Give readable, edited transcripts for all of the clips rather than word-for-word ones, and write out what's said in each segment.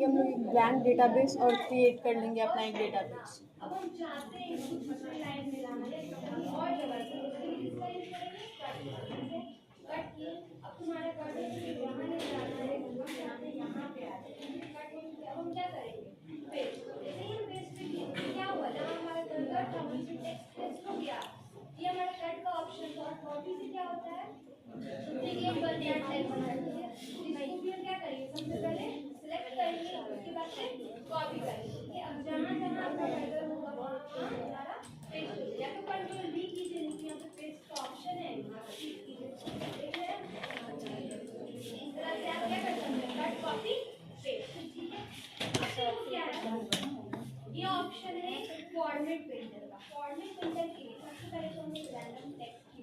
हम लोग एक ब्लैंक डेटाबेस और क्रिएट कर लेंगे अपना एक डेटाबेस। अब हम चाहते हैं कि दूसरी लाइन में लाना है तो हम और जगह से उसके लिए किसका यूज करेंगे, कट किए। अब तुम्हारा कट यहाँ नहीं जाना है, यहाँ पे आ जाए कट हो गया। अब हम क्या करेंगे, पेस्ट। जैसे ही हम पेस्ट पे किए क्या हुआ, जहाँ हमारा कट था वहीं पे टेक्स्ट पेस्ट हो गया। ये हमारा कट का ऑप्शन था। और कॉपी से क्या होता है, डुप्लीकेट बन गया टेक्स्ट। इसको भी हम क्या करेंगे, सबसे पहले सिलेक्ट करेंगे, उसके बाद फिर कॉपी करेंगे। अब जहाँ जहाँ आपका हेडर होगा वहाँ हमारा पेस्ट हो जाए। या तो कंट्रोल V कीजिए, नीचे यहाँ पे पेस्ट का ऑप्शन है, क्लिक कीजिए। देख रहे हैं, इस तरह से आप क्या कर सकते हैं, कट कॉपी पेस्ट। ठीक है, अब देखो क्या है, ये ऑप्शन है फॉर्मेट प्रिंटर का। फॉर्मेट प्रिंटर के लिए सबसे पहले तो हम एक रैंडम टेक्स्ट की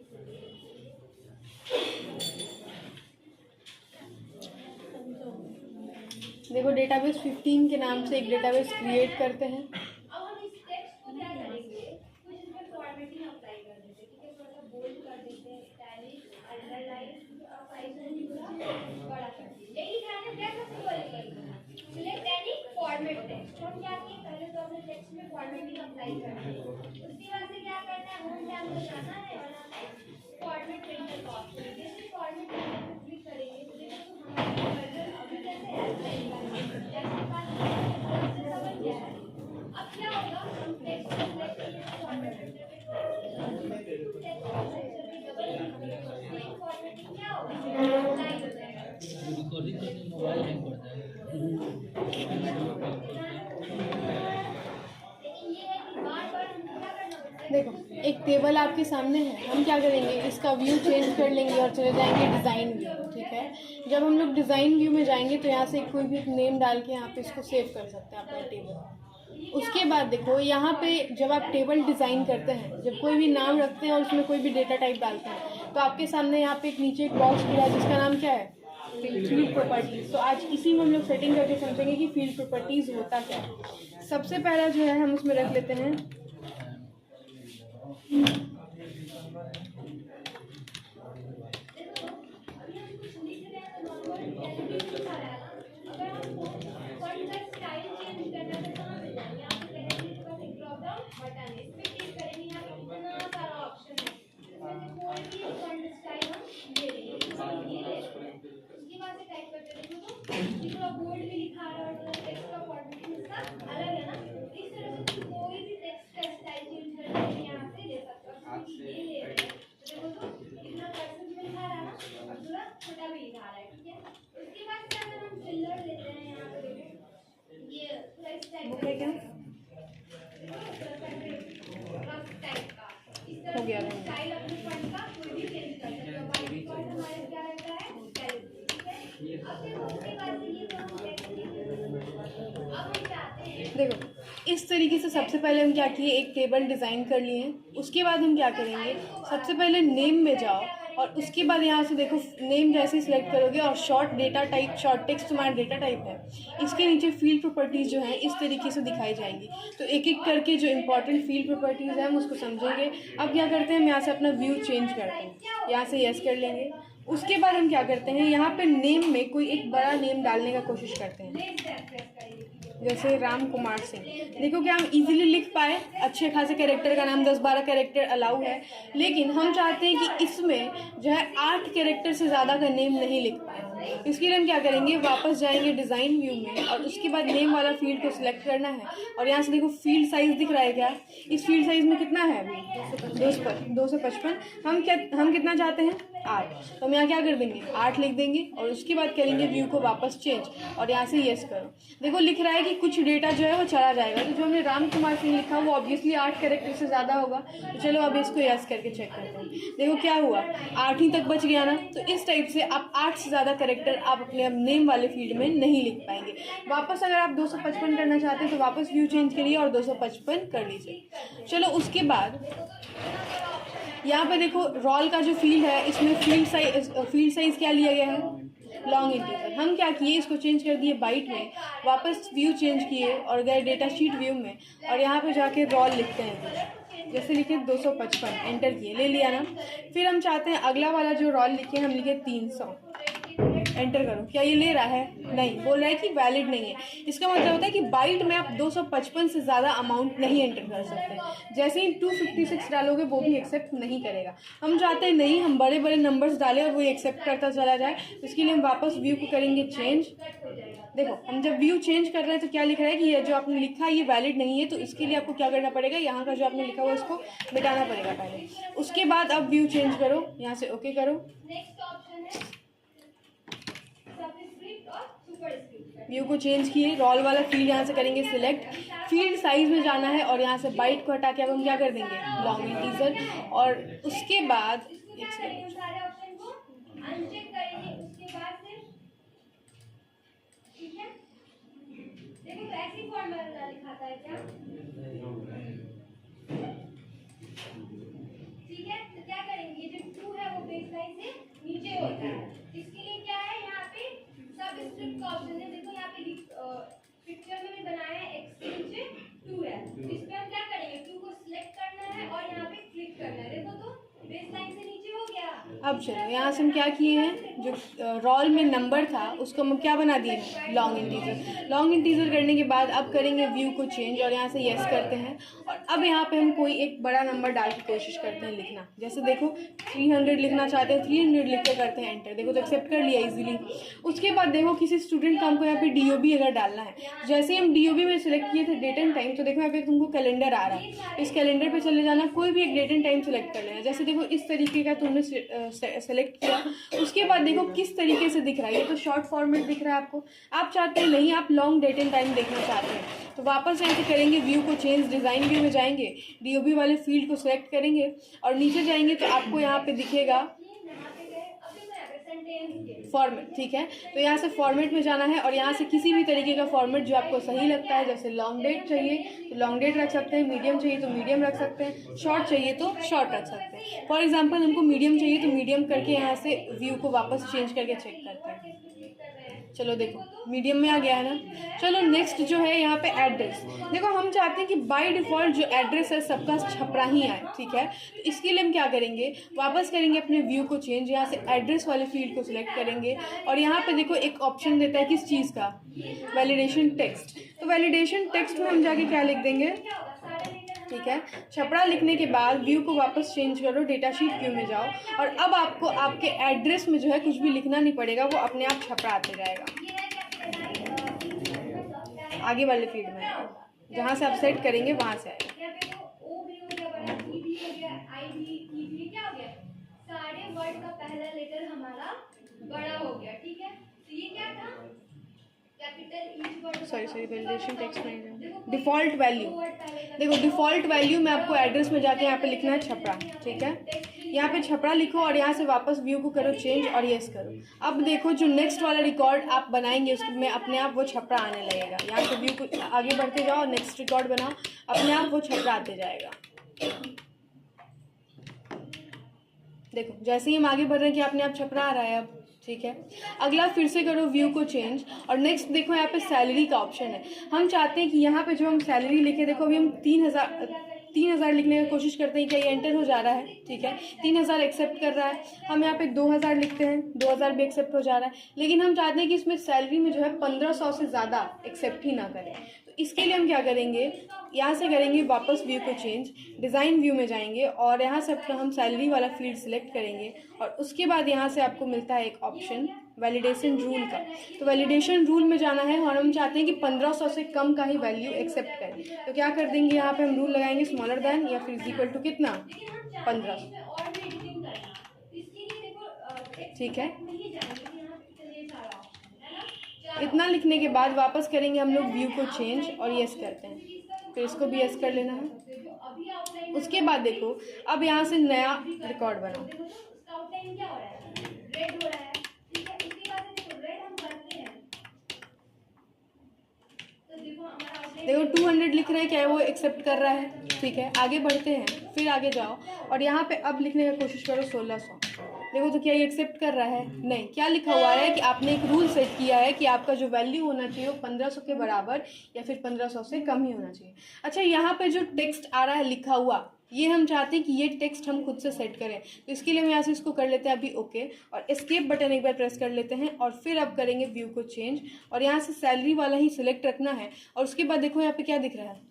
देखो डेटाबेस 15 के नाम से एक डेटाबेस क्रिएट करते हैं। अब हम इस टेक्स्ट को क्या करेंगे, कुछ इसमें फॉर्मेटिंग अप्लाई कर देते हैं। ठीक है, थोड़ा सा बोल्ड कर देते हैं, इटैलिक, अंडरलाइन, साइज को बड़ा कर देते हैं। यही ध्यान है, क्या select select any format text. हम क्या किए, पहले तो अपने टेक्स्ट में फॉर्मेटिंग अप्लाई करना है। उसके बाद से क्या करना है, होम टैब में जाना है और यहाँ पे फॉर्मेट प्रिंटर का ऑप्शन है। जैसे फॉर्मेट प्रिंटर पे क्लिक करेंगे तो देखो तो हमारा कर्सर अभी कैसे ऐसे रहेगा, जैसे पास जैसा बन गया है। अब क्या होगा, हम टेक्स्ट को सिलेक्ट करेंगे फॉर्मेट प्रिंटर पे, टेक्स्ट को सेक्शन में डबल फॉर्मेटिंग क्या होगा, अप्लाई हो जाएगा। रिकॉर्डिंग करने मोबाइल हैंग करता है। लेकिन ये है कि बार बार हमको क्या करना होता है, देखो एक टेबल आपके सामने है, हम क्या करेंगे इसका व्यू चेंज कर लेंगे और चले जाएंगे डिज़ाइन व्यू। ठीक है, जब हम लोग डिज़ाइन व्यू में जाएंगे तो यहाँ से कोई भी एक नेम डाल के यहाँ पे इसको सेव कर सकते हैं अपना टेबल। उसके बाद देखो यहाँ पे जब आप टेबल डिज़ाइन करते हैं, जब कोई भी नाम रखते हैं और उसमें कोई भी डेटा टाइप डालते हैं तो आपके सामने यहाँ पे एक नीचे एक बॉक्स खुला है जिसका नाम क्या है, फील्ड प्रॉपर्टीज। तो आज इसी में हम लोग सेटिंग करके समझेंगे कि फील्ड प्रॉपर्टीज होता क्या है। सबसे पहला जो है हम उसमें रख लेते हैं बोर्ड में लिखा रहा है और टेक्स्ट का फॉर्मेटिंग इसका अलग है ना, इस तरह से कोई भी टेक्स्ट का स्टाइल चेंज करके यहाँ से ले सकते हो। ये ले रहे हैं तो देखो तो कितना परसेंट में लिखा रहा है ना, और थोड़ा छोटा भी लिखा रहा है। ठीक है, उसके बाद क्या अगर हम फिलर लेते हैं, यहाँ पे देखो ये पूरा स्टाइल क्या टाइप का इस तरह से स्टाइल अपने फंड का कोई भी चेंज कर सकते हो। बाय डिफॉल्ट हमारे क्या रहता है, ठीक है। अब देखो उसके बाद से ये तो हम टेक्स्ट अब हम चाहते हैं, देखो इस तरीके से सबसे पहले हम क्या किए, एक टेबल डिज़ाइन कर लिए हैं। उसके बाद हम क्या करेंगे, सबसे पहले नेम में जाओ और उसके बाद यहाँ से देखो नेम जैसे सिलेक्ट करोगे और short data type, short text तुम्हारा डेटा टाइप है, इसके नीचे फील्ड प्रॉपर्टीज़ जो हैं इस तरीके से दिखाई जाएंगी। तो एक एक करके जो इंपॉर्टेंट फील्ड प्रॉपर्टीज़ हैं हम उसको समझेंगे। अब क्या करते हैं, हम यहाँ से अपना व्यू चेंज करते हैं, यहाँ से यस कर लेंगे। उसके बाद हम क्या करते हैं, यहाँ पे नेम में कोई एक बड़ा नेम डालने का कोशिश करते हैं, जैसे राम कुमार सिंह। देखो क्या हम इजीली लिख पाए, अच्छे खासे कैरेक्टर का नाम 10-12 कैरेक्टर अलाउ है, लेकिन हम चाहते हैं कि इसमें जो है 8 कैरेक्टर से ज़्यादा का नेम नहीं लिख पाए। इसके लिए हम क्या करेंगे, वापस जाएंगे डिज़ाइन व्यू में और उसके बाद नेम वाला फील्ड को सिलेक्ट करना है। और यहाँ से देखो फील्ड साइज़ दिख रहा है क्या, इस फील्ड साइज़ में कितना है अभी 255। हम कितना चाहते हैं 8, तो हम यहाँ क्या कर देंगे 8 लिख देंगे और उसके बाद करेंगे व्यू को वापस चेंज और यहाँ से यस करो। देखो लिख रहा है कि कुछ डेटा जो है वो चला जाएगा, तो जो हमने राम कुमार सिंह लिखा वो ऑब्वियसली 8 कैरेक्टर से ज़्यादा होगा। तो चलो अब इसको यस करके चेक करते हैं। देखो क्या हुआ, 8 ही तक बच गया ना। तो इस टाइप से आप 8 से ज़्यादा कैरेक्टर आप अपने नेम वाले फील्ड में नहीं लिख पाएंगे। वापस अगर आप 255 करना चाहते हैं तो वापस व्यू चेंज करिए और 255 कर लीजिए। चलो उसके बाद यहाँ पे देखो रोल का जो फील्ड है इसमें फील्ड साइज क्या लिया गया है, लॉन्ग इंटीजर। हम क्या किए, इसको चेंज कर दिए बाइट में, वापस व्यू चेंज किए और गए डेटा शीट व्यू में और यहाँ पे जाके रोल लिखते हैं कुछ, जैसे लिखे 255, एंटर किए, ले लिया ना। फिर हम चाहते हैं अगला वाला जो रोल लिखे हम लिखे 300। एंटर करो, क्या ये ले रहा है? नहीं, बोल रहा है कि वैलिड नहीं है। इसका मतलब होता है कि बाइट में आप 255 से ज़्यादा अमाउंट नहीं एंटर कर सकते। जैसे ही 256 डालोगे वो भी एक्सेप्ट नहीं करेगा। हम चाहते हैं नहीं, हम बड़े बड़े नंबर्स डालें और वो एक्सेप्ट करता चला जाए। इसके लिए हम वापस व्यू को करेंगे चेंज। देखो, हम जब व्यू चेंज कर रहे हैं तो क्या लिख रहा है कि ये जो आपने लिखा है ये वैलिड नहीं है। तो इसके लिए आपको क्या करना पड़ेगा, यहाँ का जो आपने लिखा हुआ है उसको मिटाना पड़ेगा पहले। उसके बाद अब व्यू चेंज करो, यहाँ से ओके करो। नेक्स्ट ऑप्शन है सबस्क्रिप्ट और सुपरस्क्रिप्ट। व्यू को चेंज किए, रोल वाला फील्ड यहाँ से करेंगे सिलेक्ट। फील्ड साइज में जाना है और यहाँ से बाइट को हटा के अब हम क्या कर देंगे, लॉन्ग इंटीजर। और उसके बाद एक सेकंड, सारे ऑप्शन को अनचेक करेंगे। उसके बाद से ठीक है, देखो तो ऐसी फॉर्मूला लिखाता है क्या? ठीक है, तो क्या करेंगे, जो 2 है वो बेस लाइन से नीचे होता है। इसके लिए क्या है, यहाँ पे सबस्क्रिप्ट का ऑप्शन है। देखो यहाँ पे पिक्चर में भी बनाया है, एक्सचेंज 2 है। इस पे हम क्या करेंगे, 2 को सिलेक्ट करना है और यहाँ पे क्लिक करना है। देखो तो बेस लाइन से नीचे हो गया। अब चलो यहाँ से हम क्या किए हैं, जो रोल में नंबर था उसको हम क्या बना दिए हैं, लॉन्ग इंटीजर। लॉन्ग इंटीजर करने के बाद अब करेंगे व्यू को चेंज और यहाँ से यस करते हैं। और अब यहाँ पे हम कोई एक बड़ा नंबर डाल की कोशिश करते हैं लिखना। जैसे देखो 300 लिखना चाहते हैं, 300 लिख के करते हैं एंटर। देखो तो एक्सेप्ट कर लिया इजीली। उसके बाद देखो किसी स्टूडेंट का हमको यहाँ पे DOB अगर डालना है, जैसे ही हम DOB में सिलेक्ट किए थे डेट एंड टाइम, तो देखो यहाँ पे तुमको कैलेंडर आ रहा है। इस कैलेंडर पे चले जाना, कोई भी एक डेट एंड टाइम सेलेक्ट कर लेना। जैसे देखो इस तरीके का तुमने सेलेक्ट किया। उसके बाद देखो किस तरीके से दिख रहा है, ये तो शॉर्ट फॉर्मेट दिख रहा है आपको। आप चाहते हैं नहीं, आप लॉन्ग डेट एंड टाइम देखना चाहते हैं, तो वापस यहाँ से करेंगे व्यू को चेंज, डिज़ाइन व्यू में जाएंगे, DOB वाले फील्ड को सिलेक्ट करेंगे और नीचे जाएंगे तो आपको यहाँ पे दिखेगा फॉर्मेट। ठीक है, तो यहाँ से फॉर्मेट में जाना है और यहाँ से किसी भी तरीके का फॉर्मेट जो आपको सही लगता है, जैसे लॉन्ग डेट चाहिए तो लॉन्ग डेट रख सकते हैं, मीडियम चाहिए तो मीडियम रख सकते हैं, शॉर्ट चाहिए तो शॉर्ट रख सकते हैं। फॉर एग्जांपल हमको मीडियम चाहिए तो मीडियम करके यहाँ से व्यू को वापस चेंज करके चेक करते हैं। चलो देखो मीडियम में आ गया है ना। चलो नेक्स्ट जो है यहाँ पे एड्रेस। देखो हम चाहते हैं कि बाय डिफ़ॉल्ट जो एड्रेस है सबका छपरा ही आए। ठीक है, तो इसके लिए हम क्या करेंगे, वापस करेंगे अपने व्यू को चेंज, यहाँ से एड्रेस वाले फील्ड को सिलेक्ट करेंगे और यहाँ पे देखो एक ऑप्शन देता है किस चीज़ का, वैलिडेशन टेक्स्ट। तो वैलिडेशन टेक्स्ट में हम जाके क्या लिख देंगे, ठीक है, छपरा लिखने के बाद व्यू को वापस चेंज करो, डेटा शीट व्यू में जाओ और अब आपको आपके एड्रेस में जो है कुछ भी लिखना नहीं पड़ेगा, वो अपने आप छपरा आते जाएगा। आगे वाले फील्ड में जहाँ से आप सेट करेंगे वहाँ से आएगा। सारे वर्ड का पहला लेटर हमारा बड़ा हो गया। ठीक है, तो ये क्या था, सॉरी वैलिडेशन टेक्स्ट में डिफ़ॉल्ट वैल्यू। देखो डिफ़ॉल्ट वैल्यू में आपको एड्रेस में जाके यहाँ पे लिखना है छपरा। ठीक है, यहाँ पे छपरा लिखो और यहाँ से वापस व्यू को करो चेंज और यस करो। अब देखो जो नेक्स्ट वाला रिकॉर्ड आप बनाएंगे उसमें अपने आप वो छपरा आने लगेगा। यहाँ से व्यू को आगे बढ़ते जाओ और नेक्स्ट रिकॉर्ड बनाओ, अपने आप वो छपरा आते जाएगा। देखो जैसे ही हम आगे बढ़ रहे हैं कि अपने आप छपरा आ रहा है अब। ठीक है, अगला फिर से करो व्यू को चेंज और नेक्स्ट देखो यहाँ पे सैलरी का ऑप्शन है। हम चाहते हैं कि यहाँ पे जो हम सैलरी लिखे, देखो अभी हम 3000 लिखने की कोशिश करते हैं, क्या ये एंटर हो जा रहा है। ठीक है, 3000 एक्सेप्ट कर रहा है। हम यहाँ पे 2000 लिखते हैं, 2000 भी एक्सेप्ट हो जा रहा है, लेकिन हम चाहते हैं कि इसमें सैलरी में जो है 1500 से ज़्यादा एक्सेप्ट ही ना करें। तो इसके लिए हम क्या करेंगे, यहाँ से करेंगे वापस व्यू को चेंज, डिज़ाइन व्यू में जाएंगे और यहाँ से अपना हम सैलरी वाला फील्ड सिलेक्ट करेंगे और उसके बाद यहाँ से आपको मिलता है एक ऑप्शन वैलिडेशन रूल का। तो वैलिडेशन रूल में जाना है और हम चाहते हैं कि 1500 से कम का ही वैल्यू एक्सेप्ट करें। तो क्या कर देंगे, यहाँ पे हम रूल लगाएंगे स्मॉलर देन या फिर इक्वल टू कितना, 1500। ठीक है, इतना लिखने के बाद वापस करेंगे हम लोग व्यू को चेंज और यस करते हैं, फिर इसको भी यस कर लेना है। उसके बाद देखो अब यहाँ से नया रिकॉर्ड बनाओ। देखो 200 लिख रहे हैं, क्या है वो एक्सेप्ट कर रहा है। ठीक है, आगे बढ़ते हैं, फिर आगे जाओ और यहाँ पे अब लिखने की कोशिश करो 1600। देखो तो क्या ये एक्सेप्ट कर रहा है? नहीं। क्या लिखा हुआ है कि आपने एक रूल सेट किया है कि आपका जो वैल्यू होना चाहिए वो 1500 के बराबर या फिर 1500 से कम ही होना चाहिए। अच्छा, यहाँ पे जो टेक्स्ट आ रहा है लिखा हुआ, ये हम चाहते हैं कि ये टेक्स्ट हम खुद से सेट करें, तो इसके लिए हम यहाँ से इसको कर लेते हैं अभी ओके, और एस्केप बटन एक बार प्रेस कर लेते हैं और फिर अब करेंगे व्यू को चेंज, और यहाँ से सैलरी वाला ही सिलेक्ट रखना है। और उसके बाद देखो यहाँ पे क्या दिख रहा है,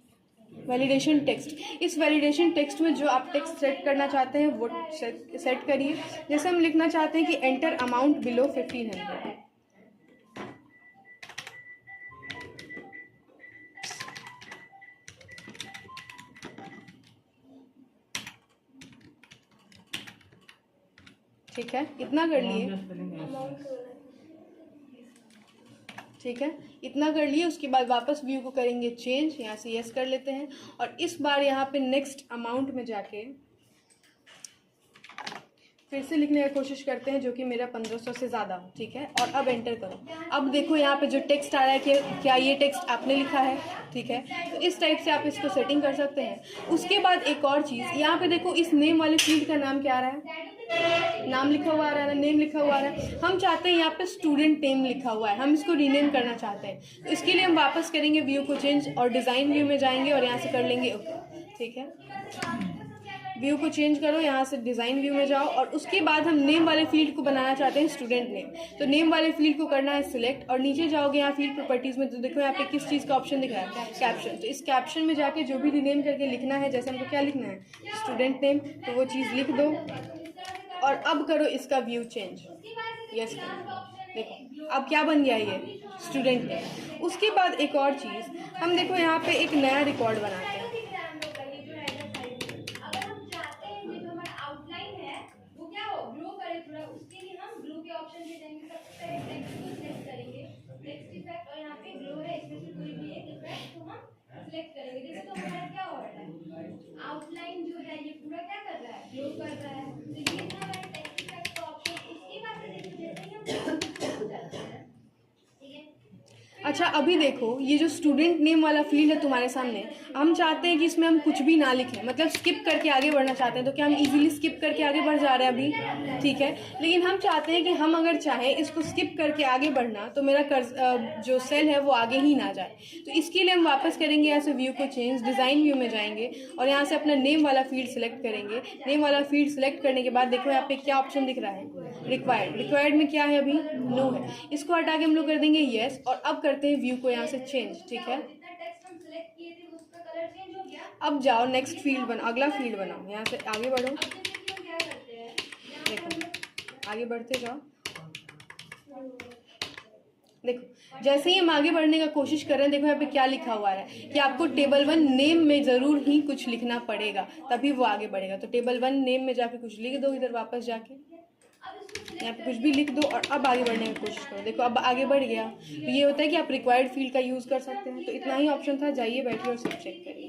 वैलिडेशन टेक्स्ट। इस वैलिडेशन टेक्स्ट में जो आप टेक्स्ट सेट करना चाहते हैं वो सेट करिए। जैसे हम लिखना चाहते हैं कि एंटर अमाउंट बिलो 1500। ठीक है, इतना कर लिए। ठीक है, इतना कर लिए। उसके बाद वापस व्यू को करेंगे चेंज, यहाँ से यस कर लेते हैं, और इस बार यहाँ पे नेक्स्ट अमाउंट में जाके फिर से लिखने की कोशिश करते हैं जो कि मेरा 1500 से ज़्यादा हो। ठीक है, और अब एंटर करो। अब देखो यहाँ पे जो टेक्स्ट आ रहा है कि क्या ये टेक्स्ट आपने लिखा है। ठीक है, तो इस टाइप से आप इसको सेटिंग कर सकते हैं। उसके बाद एक और चीज़, यहाँ पे देखो इस नेम वाले फील्ड का नाम क्या आ रहा है, नाम लिखा हुआ आ रहा है ना, नेम लिखा हुआ आ रहा है। हम चाहते हैं यहाँ पे स्टूडेंट नेम लिखा हुआ है, हम इसको रीनेम करना चाहते हैं। तो इसके लिए हम वापस करेंगे व्यू को चेंज और डिज़ाइन व्यू में जाएंगे और यहाँ से कर लेंगे ओके। ठीक है, व्यू को चेंज करो, यहाँ से डिज़ाइन व्यू में जाओ, और उसके बाद हम नेम वाले फील्ड को बनाना चाहते हैं स्टूडेंट नेम। तो नेम वाले फील्ड को करना है सिलेक्ट, और नीचे जाओगे यहाँ फील्ड प्रॉपर्टीज़ में, तो देखो यहाँ पे किस चीज़ का ऑप्शन दिख रहा है, कैप्शन। तो इस कैप्शन में जाके जो भी रीनेम करके लिखना है, जैसे हमको क्या लिखना है, स्टूडेंट नेम, तो वो चीज़ लिख दो और अब करो इसका व्यू चेंज। यस करो, देखो अब क्या बन गया ये स्टूडेंट नेम। उसके बाद एक और चीज़, हम देखो यहाँ पे एक नया रिकॉर्ड बनाते हैं। आउटलाइन जो है ये पूरा क्या कर रहा है, ग्लो कर रहा है। तो ये था हमारा टेक्स्ट इफेक्ट का ऑप्शन। उसके बाद से देखो जैसे ही हम करते हैं, ठीक है। अच्छा, अभी देखो ये जो स्टूडेंट नेम वाला फील्ड है तुम्हारे सामने, हम चाहते हैं कि इसमें हम कुछ भी ना लिखें, मतलब स्किप करके आगे बढ़ना चाहते हैं। तो क्या हम इजीली स्किप करके आगे बढ़ जा रहे हैं अभी? ठीक है, लेकिन हम चाहते हैं कि हम अगर चाहें इसको स्किप करके आगे बढ़ना तो मेरा जो सेल है वो आगे ही ना जाए। तो इसके लिए हम वापस करेंगे यहाँ से व्यू को चेंज, डिज़ाइन व्यू में जाएंगे और यहाँ से अपना नेम वाला फील्ड सेलेक्ट करेंगे। नेम वाला फील्ड सेलेक्ट करने के बाद देखो यहाँ पे क्या ऑप्शन दिख रहा है, रिक्वायर्ड। रिक्वायर्ड में क्या है अभी, नो है। इसको हटा के हम लोग कर देंगे येस, और अब करते हैं व्यू को यहाँ से चेंज। ठीक है, अब जाओ नेक्स्ट फील्ड बनाओ, अगला फील्ड बनाओ, यहाँ से आगे बढ़ो। देखो आगे बढ़ते जाओ, देखो जैसे ही हम आगे बढ़ने का कोशिश कर रहे हैं, देखो यहाँ पे क्या लिखा हुआ है कि आपको टेबल 1 नेम में ज़रूर ही कुछ लिखना पड़ेगा, तभी वो आगे बढ़ेगा। तो टेबल 1 नेम में जाके कुछ लिख दो, इधर वापस जाके यहाँ पे कुछ भी लिख दो और अब आगे बढ़ने की कोशिश करो। देखो अब आगे बढ़ गया। तो ये होता है कि आप रिक्वायर्ड फील्ड का यूज़ कर सकते हैं। तो इतना ही ऑप्शन था, जाइए बैठिए और सब चेक करिए।